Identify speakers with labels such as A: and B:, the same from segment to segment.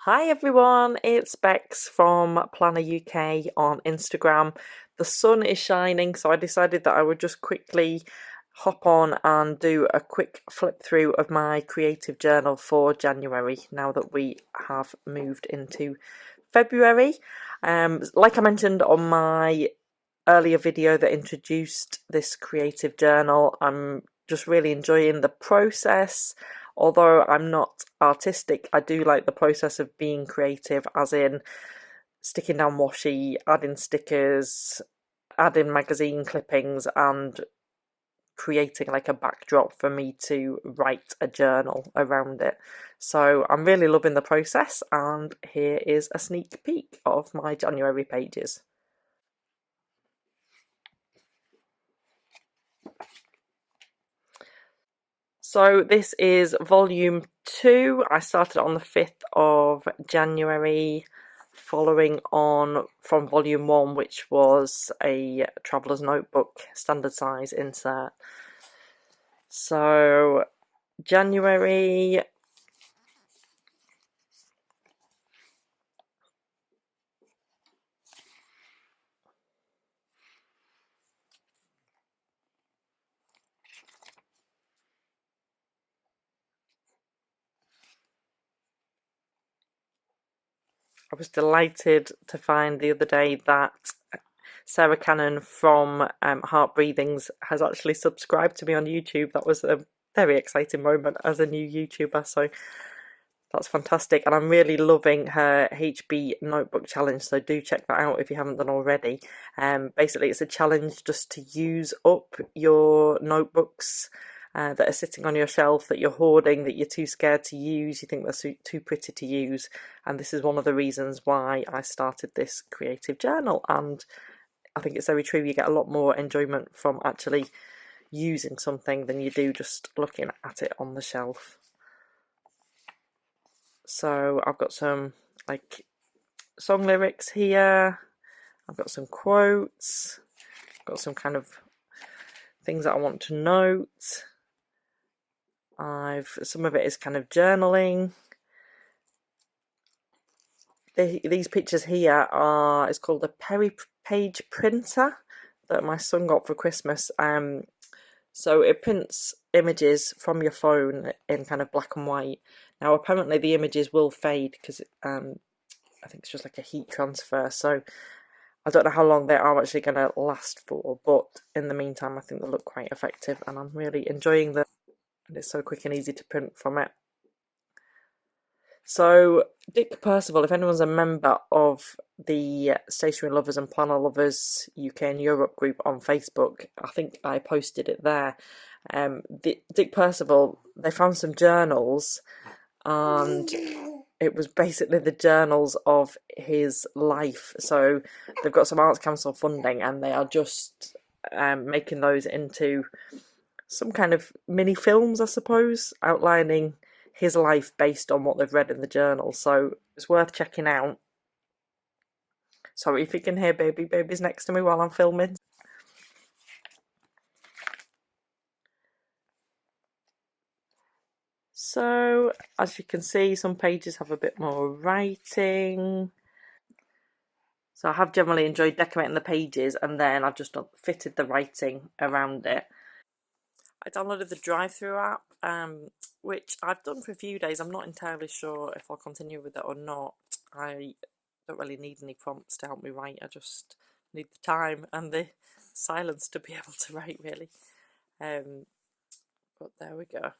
A: Hi everyone, it's Bex from Planner UK on Instagram. The sun is shining, so I decided that I would just quickly hop on and do a quick flip through of my creative journal for January now that we have moved into February. Like I mentioned on my earlier video that introduced this creative journal, I'm just really enjoying the process. Although I'm not artistic, I do like the process of being creative, as in sticking down washi, adding stickers, adding magazine clippings, and creating like a backdrop for me to write a journal around it. So I'm really loving the process, and here is a sneak peek of my January pages. So this is volume 2. I started on the 5th of January, following on from volume 1, which was a traveller's notebook standard size insert. So January, I was delighted to find the other day that Sarah Cannon from Heart Breathings has actually subscribed to me on YouTube. That was a very exciting moment as a new YouTuber, so that's fantastic. And I'm really loving her HB notebook challenge, so do check that out if you haven't done already. Basically, it's a challenge just to use up your notebooks that are sitting on your shelf, that you're hoarding, that you're too scared to use, you think they're too pretty to use. And this is one of the reasons why I started this creative journal. And I think it's very true, you get a lot more enjoyment from actually using something than you do just looking at it on the shelf. So I've got some like song lyrics here, I've got some quotes, I've got some kind of things that I want to note. Some of it is kind of journaling. These pictures here are, it's called a Perry page printer that my son got for Christmas. So it prints images from your phone in kind of black and white. Now apparently the images will fade because I think it's just like a heat transfer, so I don't know how long they are actually going to last for, but in the meantime I think they look quite effective and I'm really enjoying them, and it's so quick and easy to print from it. So Dick Percival, if anyone's a member of the Stationery Lovers and Planner Lovers UK and Europe group on Facebook, I think I posted it there. Dick Percival, they found some journals, and it was basically the journals of his life. So they've got some Arts Council funding, and they are just making those into some kind of mini films, I suppose, outlining his life based on what they've read in the journal. So it's worth checking out. Sorry if you can hear baby's next to me while I'm filming. So as you can see, some pages have a bit more writing. So I have generally enjoyed decorating the pages, and then I've just fitted the writing around it. I downloaded the drive-through app, which I've done for a few days. I'm not entirely sure if I'll continue with it or not. I don't really need any prompts to help me write. I just need the time and the silence to be able to write, really. But there we go.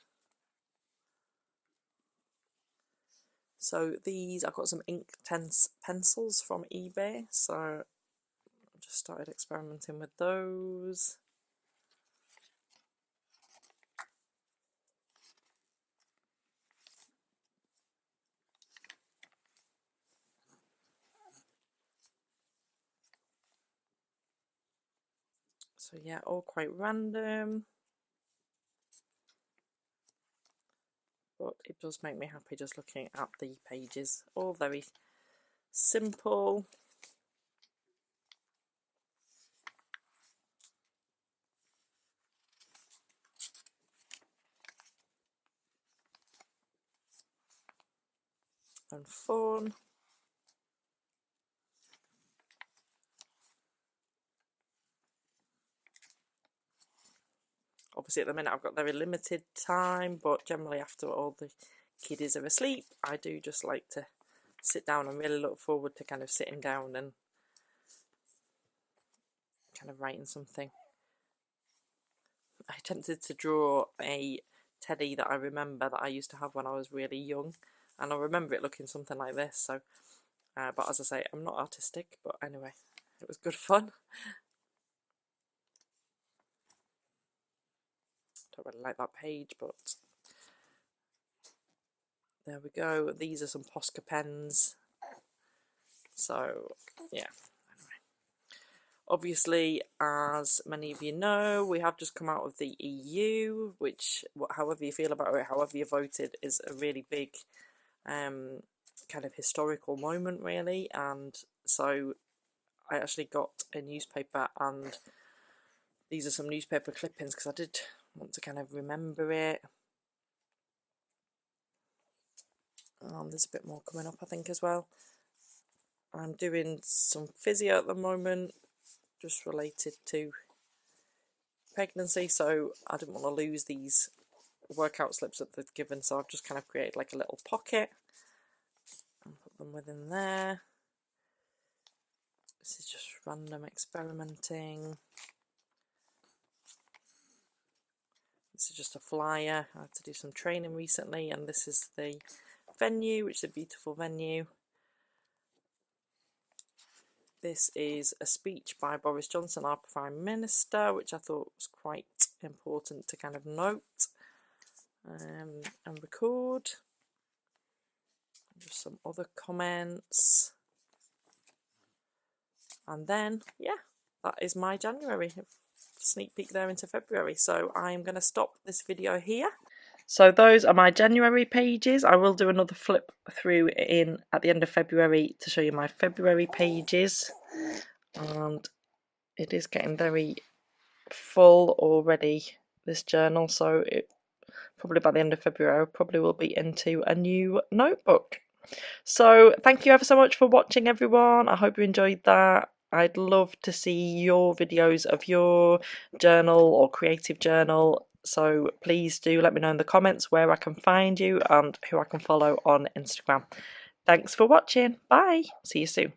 A: So these, I've got some Inktense pencils from eBay, so I just started experimenting with those. So yeah, all quite random, but it does make me happy just looking at the pages. All very simple. and fun. Obviously at the minute I've got very limited time, but generally after all the kiddies are asleep, I do just like to sit down and really look forward to kind of sitting down and kind of writing something. I attempted to draw a teddy that I remember that I used to have when I was really young, and I remember it looking something like this. So, but as I say, I'm not artistic, but anyway, it was good fun. Don't really like that page, but there we go. These are some Posca pens. So, yeah. Obviously, as many of you know, we have just come out of the EU, which, however you feel about it, however you voted, is a really big kind of historical moment, really. And so I actually got a newspaper, and these are some newspaper clippings because I did want to kind of remember it. There's a bit more coming up, I think, as well. I'm doing some physio at the moment, just related to pregnancy, so I didn't want to lose these workout slips that they've given, so I've just kind of created like a little pocket and put them within there. This is just random experimenting. This is just a flyer. I had to do some training recently, and this is the venue, which is a beautiful venue. This is a speech by Boris Johnson, our Prime Minister, which I thought was quite important to kind of note and record. Just some other comments. And then, yeah, that is my January. Sneak peek there into February. So I'm going to stop this video here. So those are my January pages. I will do another flip through at the end of February to show you my February pages. And it is getting very full already, this journal, so probably by the end of February I probably will be into a new notebook. So thank you ever so much for watching, everyone. I hope you enjoyed that. I'd love to see your videos of your journal or creative journal, so please do let me know in the comments where I can find you and who I can follow on Instagram. Thanks for watching. Bye. See you soon.